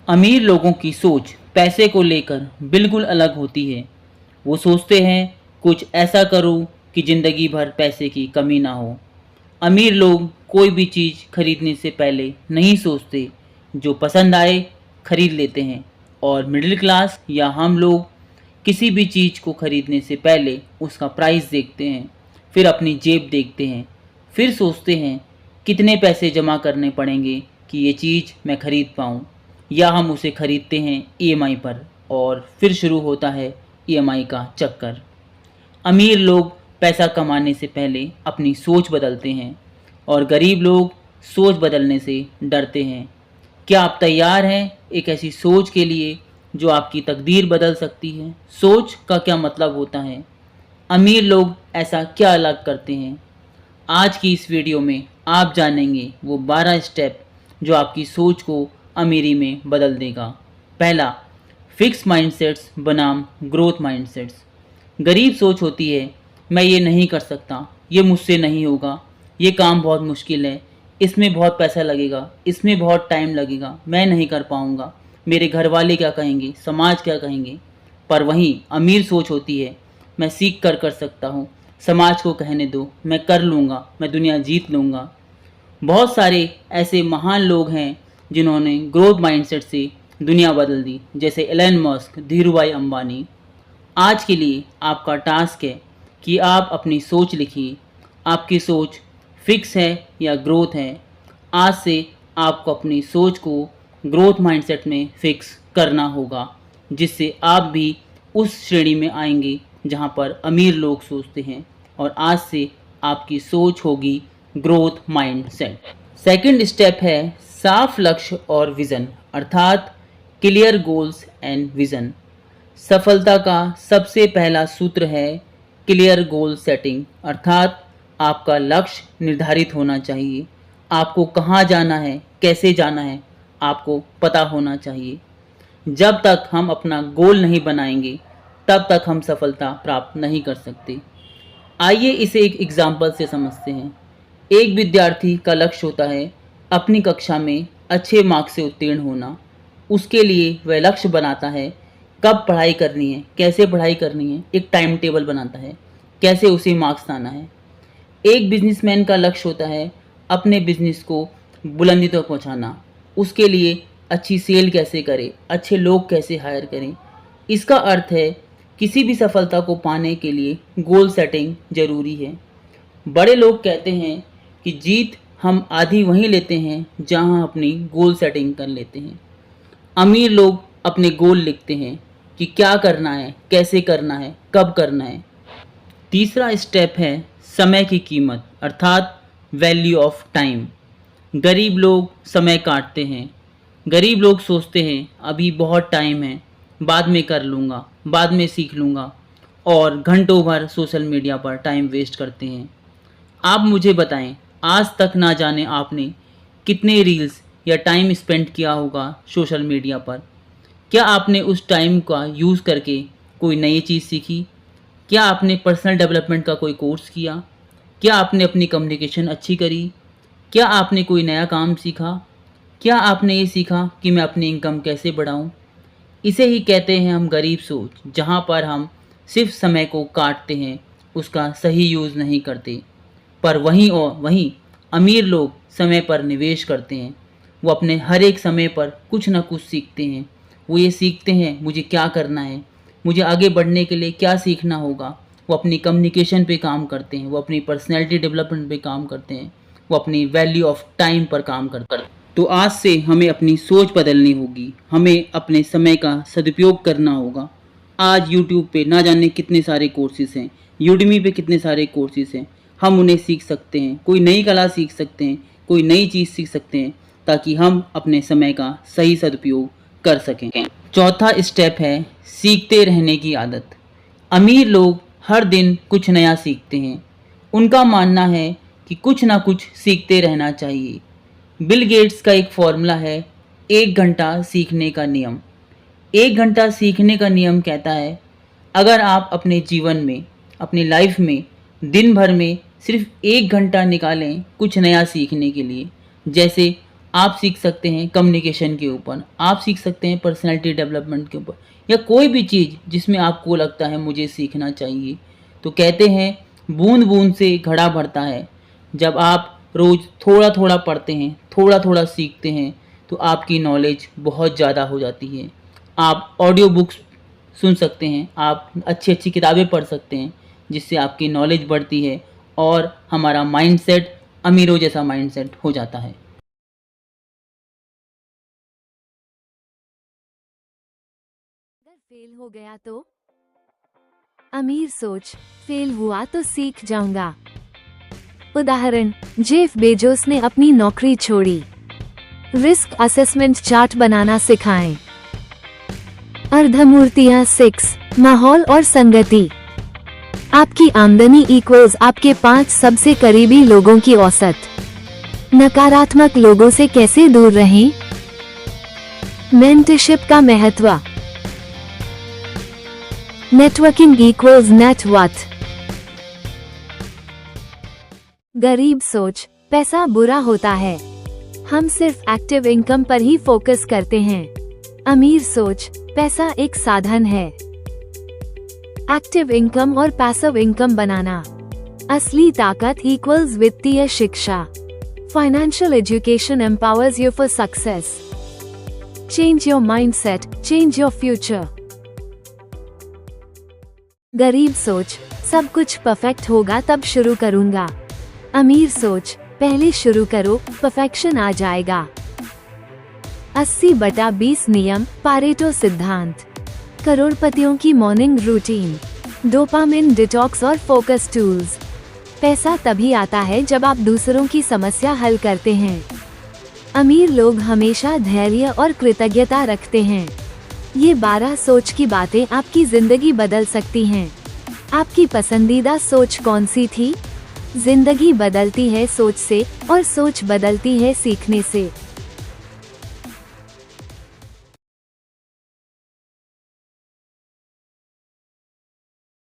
अमीर लोगों की सोच पैसे को लेकर बिल्कुल अलग होती है। वो सोचते हैं कुछ ऐसा करूं कि ज़िंदगी भर पैसे की कमी ना हो। अमीर लोग कोई भी चीज़ खरीदने से पहले नहीं सोचते, जो पसंद आए खरीद लेते हैं। और मिडिल क्लास या हम लोग किसी भी चीज़ को खरीदने से पहले उसका प्राइस देखते हैं, फिर अपनी जेब देखते हैं, फिर सोचते हैं कितने पैसे जमा करने पड़ेंगे कि ये चीज़ मैं खरीद पाऊँ, या हम उसे खरीदते हैं ईएमआई पर और फिर शुरू होता है ईएमआई का चक्कर। अमीर लोग पैसा कमाने से पहले अपनी सोच बदलते हैं और गरीब लोग सोच बदलने से डरते हैं। क्या आप तैयार हैं एक ऐसी सोच के लिए जो आपकी तकदीर बदल सकती है? सोच का क्या मतलब होता है? अमीर लोग ऐसा क्या अलग करते हैं? आज की इस वीडियो में आप जानेंगे वो 12 स्टेप जो आपकी सोच को अमीरी में बदल देगा। पहला, फिक्स माइंडसेट्स बनाम ग्रोथ माइंडसेट्स। गरीब सोच होती है, मैं ये नहीं कर सकता, ये मुझसे नहीं होगा, ये काम बहुत मुश्किल है, इसमें बहुत पैसा लगेगा, इसमें बहुत टाइम लगेगा, मैं नहीं कर पाऊँगा, मेरे घर वाले क्या कहेंगे, समाज क्या कहेंगे। पर वहीं अमीर सोच होती है, मैं सीख कर सकता हूँ, समाज को कहने दो, मैं कर लूँगा, मैं दुनिया जीत लूँगा। बहुत सारे ऐसे महान लोग हैं जिन्होंने ग्रोथ माइंडसेट से दुनिया बदल दी, जैसे एलन मस्क, धीरूभाई अंबानी। आज के लिए आपका टास्क है कि आप अपनी सोच लिखिए। आपकी सोच फिक्स है या ग्रोथ है? आज से आपको अपनी सोच को ग्रोथ माइंडसेट में फिक्स करना होगा, जिससे आप भी उस श्रेणी में आएंगे जहां पर अमीर लोग सोचते हैं, और आज से आपकी सोच होगी ग्रोथ माइंडसेट। सेकंड स्टेप है साफ लक्ष्य और विज़न, अर्थात क्लियर गोल्स एंड विज़न। सफलता का सबसे पहला सूत्र है क्लियर गोल सेटिंग, अर्थात आपका लक्ष्य निर्धारित होना चाहिए। आपको कहाँ जाना है, कैसे जाना है, आपको पता होना चाहिए। जब तक हम अपना गोल नहीं बनाएंगे तब तक हम सफलता प्राप्त नहीं कर सकते। आइए इसे एक एग्जाम्पल से समझते हैं। एक विद्यार्थी का लक्ष्य होता है अपनी कक्षा में अच्छे मार्क्स से उत्तीर्ण होना। उसके लिए वह लक्ष्य बनाता है कब पढ़ाई करनी है, कैसे पढ़ाई करनी है, एक टाइम टेबल बनाता है, कैसे उसे मार्क्स लाना है। एक बिजनेसमैन का लक्ष्य होता है अपने बिजनेस को बुलंदी तक पहुंचाना। उसके लिए अच्छी सेल कैसे करें, अच्छे लोग कैसे हायर करें। इसका अर्थ है किसी भी सफलता को पाने के लिए गोल सेटिंग ज़रूरी है। बड़े लोग कहते हैं कि जीत हम आधी वहीं लेते हैं जहां अपनी गोल सेटिंग कर लेते हैं। अमीर लोग अपने गोल लिखते हैं कि क्या करना है, कैसे करना है, कब करना है। तीसरा स्टेप है समय की कीमत, अर्थात वैल्यू ऑफ टाइम। गरीब लोग समय काटते हैं। गरीब लोग सोचते हैं अभी बहुत टाइम है, बाद में कर लूँगा, बाद में सीख लूँगा, और घंटों भर सोशल मीडिया पर टाइम वेस्ट करते हैं। आप मुझे बताएं, आज तक ना जाने आपने कितने रील्स या टाइम स्पेंड किया होगा सोशल मीडिया पर। क्या आपने उस टाइम का यूज़ करके कोई नई चीज़ सीखी? क्या आपने पर्सनल डेवलपमेंट का कोई कोर्स किया? क्या आपने अपनी कम्युनिकेशन अच्छी करी? क्या आपने कोई नया काम सीखा? क्या आपने ये सीखा कि मैं अपनी इनकम कैसे बढ़ाऊँ? इसे ही कहते हैं हम गरीब सोच, जहाँ पर हम सिर्फ समय को काटते हैं, उसका सही यूज़ नहीं करते। पर वहीं अमीर लोग समय पर निवेश करते हैं। वो अपने हर एक समय पर कुछ ना कुछ सीखते हैं। वो ये सीखते हैं मुझे क्या करना है, मुझे आगे बढ़ने के लिए क्या सीखना होगा। वो अपनी कम्युनिकेशन पे काम करते हैं, वो अपनी पर्सनैलिटी डेवलपमेंट पे काम करते हैं, वो अपनी वैल्यू ऑफ टाइम पर काम करते हैं। तो आज से हमें अपनी सोच बदलनी होगी, हमें अपने समय का सदुपयोग करना होगा। आज यूट्यूब पे ना जाने कितने सारे कोर्सेज हैं, यूडमी पे कितने सारे कोर्सेज हैं, हम उन्हें सीख सकते हैं। कोई नई कला सीख सकते हैं, कोई नई चीज़ सीख सकते हैं, ताकि हम अपने समय का सही सदुपयोग कर सकें। चौथा स्टेप है सीखते रहने की आदत। अमीर लोग हर दिन कुछ नया सीखते हैं। उनका मानना है कि कुछ ना कुछ सीखते रहना चाहिए। बिल गेट्स का एक फॉर्मूला है 1 घंटा सीखने का नियम। 1 घंटा सीखने का नियम कहता है अगर आप अपने जीवन में, अपनी लाइफ में दिन भर में सिर्फ 1 घंटा निकालें कुछ नया सीखने के लिए, जैसे आप सीख सकते हैं कम्युनिकेशन के ऊपर, आप सीख सकते हैं पर्सनैलिटी डेवलपमेंट के ऊपर, या कोई भी चीज़ जिसमें आपको लगता है मुझे सीखना चाहिए। तो कहते हैं बूंद बूंद से घड़ा भरता है। जब आप रोज़ थोड़ा थोड़ा पढ़ते हैं, थोड़ा थोड़ा सीखते हैं, तो आपकी नॉलेज बहुत ज़्यादा हो जाती है। आप ऑडियो बुक्स सुन सकते हैं, आप अच्छी अच्छी किताबें पढ़ सकते हैं, जिससे आपकी नॉलेज बढ़ती है और हमारा माइंडसेट अमीरों जैसा माइंडसेट हो जाता है। अगर फेल हो गया तो? अमीर सोच, फेल हुआ तो सीख जाऊंगा। उदाहरण, जेफ बेजोस ने अपनी नौकरी छोड़ी। रिस्क असेसमेंट चार्ट बनाना सिखाएं। अर्धमूर्तियां 6, माहौल और संगति। आपकी आमदनी इक्वल्स आपके 5 सबसे करीबी लोगों की औसत। नकारात्मक लोगों से कैसे दूर रहें? मेंटरशिप का महत्व। Networking equals net worth. गरीब सोच, पैसा बुरा होता है। हम सिर्फ एक्टिव इनकम पर ही फोकस करते हैं। अमीर सोच, पैसा एक साधन है। एक्टिव इनकम और पैसिव इनकम बनाना। असली ताकत इक्वल्स वित्तीय शिक्षा। Financial education empowers you for success. Change your mindset, change your future. गरीब सोच, सब कुछ परफेक्ट होगा तब शुरू करूंगा। अमीर सोच, पहले शुरू करो, परफेक्शन आ जाएगा। 80/20 नियम, पारेटो सिद्धांत। करोड़पतियों की मॉर्निंग रूटीन। डोपामिन डिटॉक्स और फोकस टूल्स। पैसा तभी आता है जब आप दूसरों की समस्या हल करते हैं। अमीर लोग हमेशा धैर्य और कृतज्ञता रखते हैं। ये 12 सोच की बातें आपकी जिंदगी बदल सकती हैं। आपकी पसंदीदा सोच कौन सी थी? जिंदगी बदलती है सोच से, और सोच बदलती है सीखने से।